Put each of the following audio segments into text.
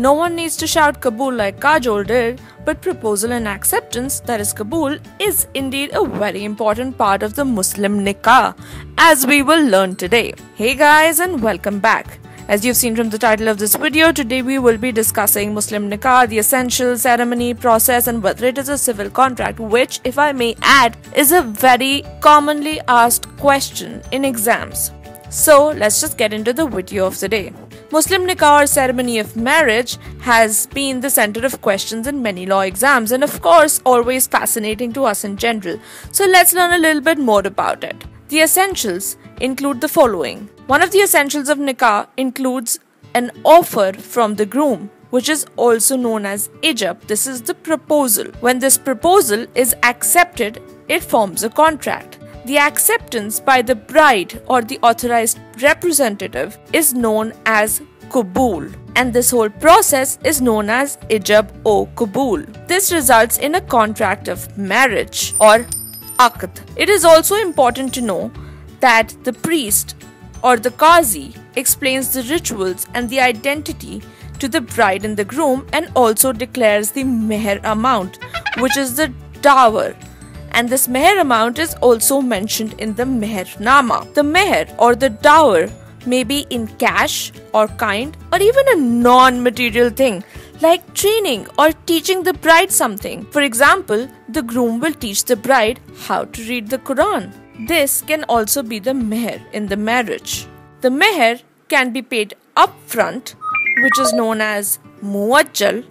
No one needs to shout Kabul like Kajol did, but proposal and acceptance, that is Kabul, is indeed a very important part of the Muslim nikah, as we will learn today. Hey guys, and welcome back. As you've seen from the title of this video, today we will be discussing Muslim nikah, the essentials, ceremony, process, and whether it is a civil contract, which, if I may add, is a very commonly asked question in exams. So let's just get into the video of the day. Muslim nikah or ceremony of marriage has been the center of questions in many law exams and of course always fascinating to us in general. So let's learn a little bit more about it. The essentials include the following. One of the essentials of nikah includes an offer from the groom, which is also known as ijab. This is the proposal. When this proposal is accepted, it forms a contract. The acceptance by the bride or the authorized representative is known as Qabul, and this whole process is known as ijab o Qabul. This results in a contract of marriage or aqd. It is also important to know that the priest or the qazi explains the rituals and the identity to the bride and the groom and also declares the meher amount, which is the dower. And this meher amount is also mentioned in the mehernama. The meher or the dower may be in cash or kind or even a non-material thing like training or teaching the bride something. For example, the groom will teach the bride how to read the Quran. This can also be the meher in the marriage. The meher can be paid upfront, which is known as muajjal,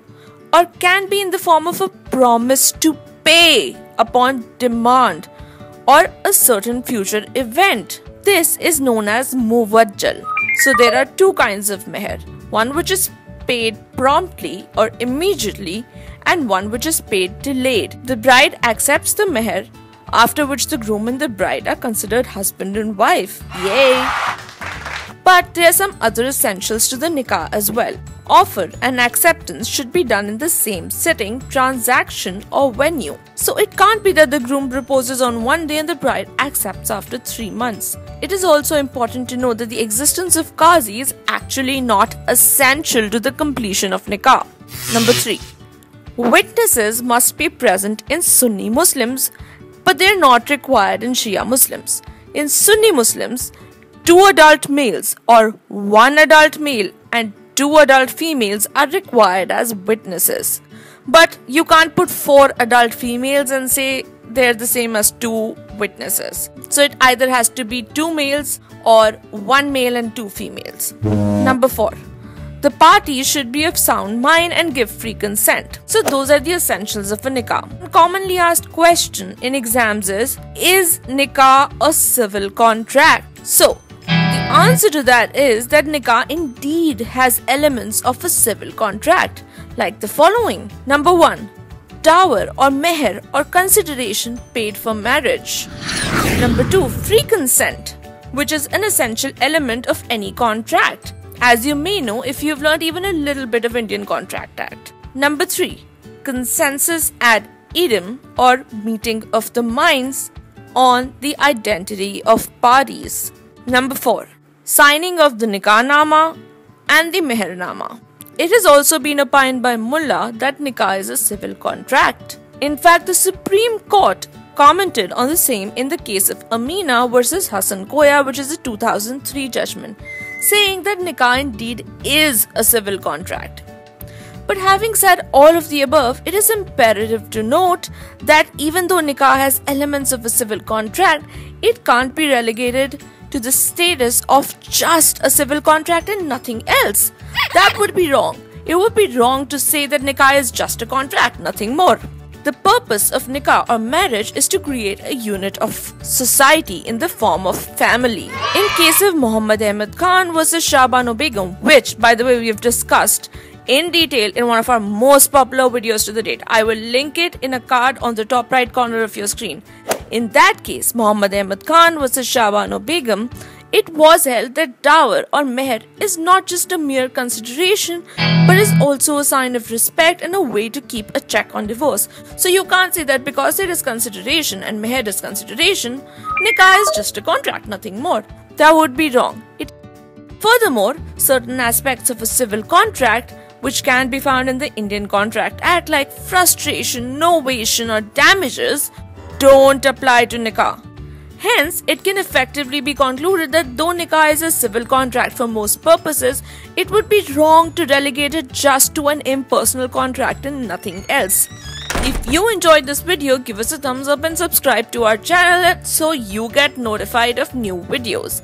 or can be in the form of a promise to pay upon demand or a certain future event. This is known as muwajjal. So there are two kinds of meher. One which is paid promptly or immediately and one which is paid delayed. The bride accepts the meher, after which the groom and the bride are considered husband and wife. Yay! But there are some other essentials to the nikah as well. Offer and acceptance should be done in the same sitting, transaction or venue. So it can't be that the groom proposes on one day and the bride accepts after 3 months. It is also important to know that the existence of qazi is actually not essential to the completion of nikah. Number 3. Witnesses must be present in Sunni Muslims, but they are not required in Shia Muslims. In Sunni Muslims, 2 adult males or 1 adult male and 2 adult females are required as witnesses. But you can't put 4 adult females and say they're the same as 2 witnesses. So it either has to be 2 males or 1 male and 2 females. Number 4. The parties should be of sound mind and give free consent. So those are the essentials of a nikah. A commonly asked question in exams is nikah a civil contract? So the answer to that is that nikah indeed has elements of a civil contract, like the following. Number 1. Dower or meher or consideration paid for marriage. Number 2. Free consent, which is an essential element of any contract, as you may know if you've learned even a little bit of Indian Contract Act. Number 3. Consensus ad idem or meeting of the minds on the identity of parties. Number 4. Signing of the nikah-nama and the meher-nama. It has also been opined by Mullah that nikah is a civil contract. In fact, the Supreme Court commented on the same in the case of Amina versus Hassan Koya, which is a 2003 judgment, saying that nikah indeed is a civil contract. But having said all of the above, it is imperative to note that even though nikah has elements of a civil contract, it can't be relegated to the status of just a civil contract and nothing else. That would be wrong. It would be wrong to say that nikah is just a contract, nothing more. The purpose of nikah or marriage is to create a unit of society in the form of family. In case of Muhammad Ahmad Khan versus Shah Banu Begum, which by the way we have discussed in detail in one of our most popular videos to the date. I will link it in a card on the top right corner of your screen. In that case, Muhammad Ahmad Khan versus Shah Banu Begum, it was held that dower or meher is not just a mere consideration but is also a sign of respect and a way to keep a check on divorce. So you can't say that because it is consideration and meher is consideration, nikah is just a contract, nothing more. That would be wrong. Furthermore, certain aspects of a civil contract which can be found in the Indian Contract Act like frustration, novation or damages, don't apply to nikah. Hence, it can effectively be concluded that though nikah is a civil contract for most purposes, it would be wrong to relegate it just to an impersonal contract and nothing else. If you enjoyed this video, give us a thumbs up and subscribe to our channel so you get notified of new videos.